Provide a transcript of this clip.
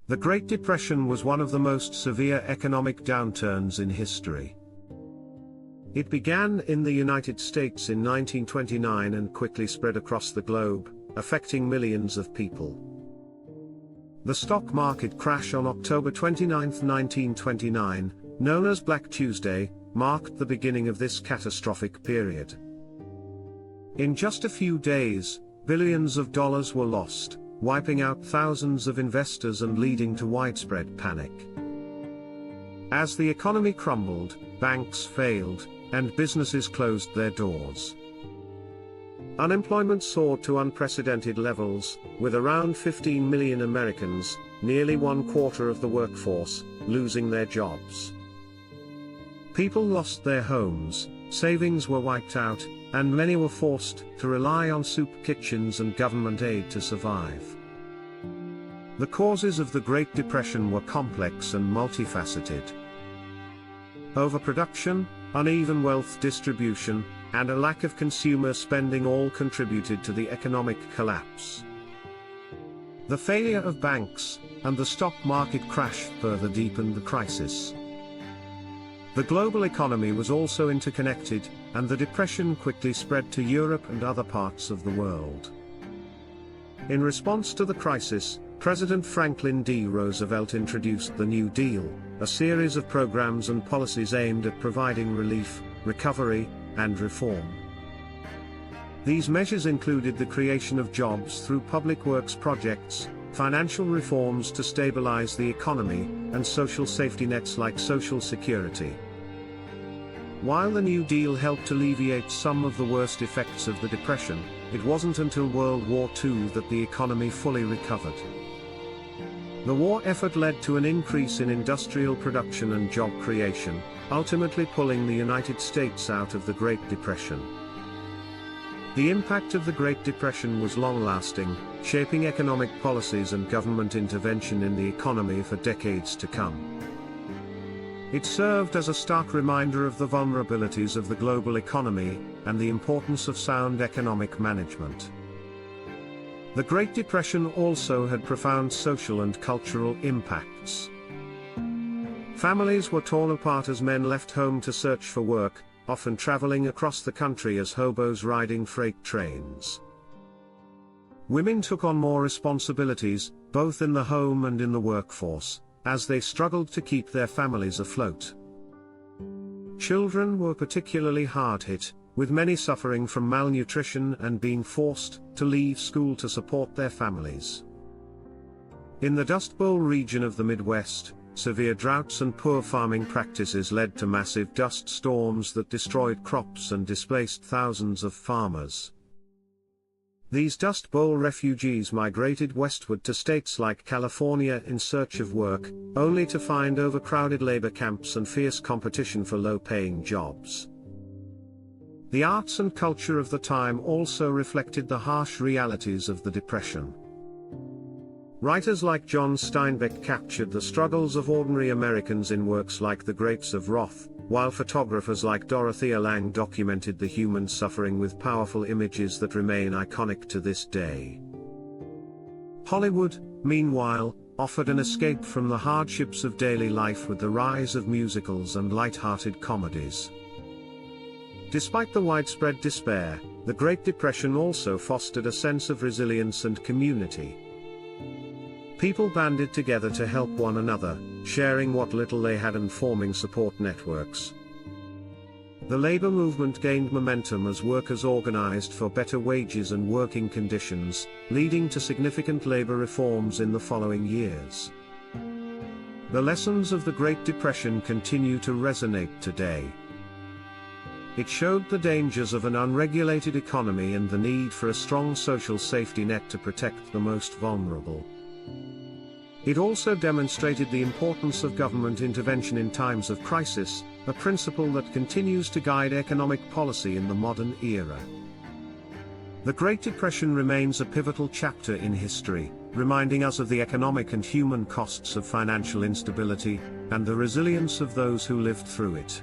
The Great Depression was one of the most severe economic downturns in history. It began in the United States in 1929 and quickly spread across the globe, affecting millions of people. The stock market crash on October 29, 1929, known as Black Tuesday, marked the beginning of this catastrophic period. In just a few days, billions of dollars were lost, wiping out thousands of investors and leading to widespread panic. As the economy crumbled, banks failed, and businesses closed their doors. Unemployment soared to unprecedented levels, with around 15 million Americans, nearly 1/4 of the workforce, losing their jobs. People lost their homes, savings were wiped out, and many were forced to rely on soup kitchens and government aid to survive. The causes of the Great Depression were complex and multifaceted. Overproduction, uneven wealth distribution, and a lack of consumer spending all contributed to the economic collapse. The failure of banks and the stock market crash further deepened the crisis. The global economy was also interconnected, and the depression quickly spread to Europe and other parts of the world. In response to the crisis, President Franklin D. Roosevelt introduced the New Deal, a series of programs and policies aimed at providing relief, recovery, and reform. These measures included the creation of jobs through public works projects, financial reforms to stabilize the economy, and social safety nets like Social Security. While the New Deal helped alleviate some of the worst effects of the Depression, it wasn't until World War II that the economy fully recovered. The war effort led to an increase in industrial production and job creation, ultimately pulling the United States out of the Great Depression. The impact of the Great Depression was long-lasting, shaping economic policies and government intervention in the economy for decades to come. It served as a stark reminder of the vulnerabilities of the global economy, and the importance of sound economic management. The Great Depression also had profound social and cultural impacts. Families were torn apart as men left home to search for work, often traveling across the country as hobos riding freight trains. Women took on more responsibilities, both in the home and in the workforce, as they struggled to keep their families afloat. Children were particularly hard hit, with many suffering from malnutrition and being forced to leave school to support their families. In the Dust Bowl region of the Midwest, severe droughts and poor farming practices led to massive dust storms that destroyed crops and displaced thousands of farmers. These Dust Bowl refugees migrated westward to states like California in search of work, only to find overcrowded labor camps and fierce competition for low-paying jobs. The arts and culture of the time also reflected the harsh realities of the Depression. Writers like John Steinbeck captured the struggles of ordinary Americans in works like The Grapes of Wrath, while photographers like Dorothea Lange documented the human suffering with powerful images that remain iconic to this day. Hollywood, meanwhile, offered an escape from the hardships of daily life with the rise of musicals and light-hearted comedies. Despite the widespread despair, the Great Depression also fostered a sense of resilience and community. People banded together to help one another, sharing what little they had and forming support networks. The labor movement gained momentum as workers organized for better wages and working conditions, leading to significant labor reforms in the following years. The lessons of the Great Depression continue to resonate today. It showed the dangers of an unregulated economy and the need for a strong social safety net to protect the most vulnerable. It also demonstrated the importance of government intervention in times of crisis, a principle that continues to guide economic policy in the modern era. The Great Depression remains a pivotal chapter in history, reminding us of the economic and human costs of financial instability, and the resilience of those who lived through it.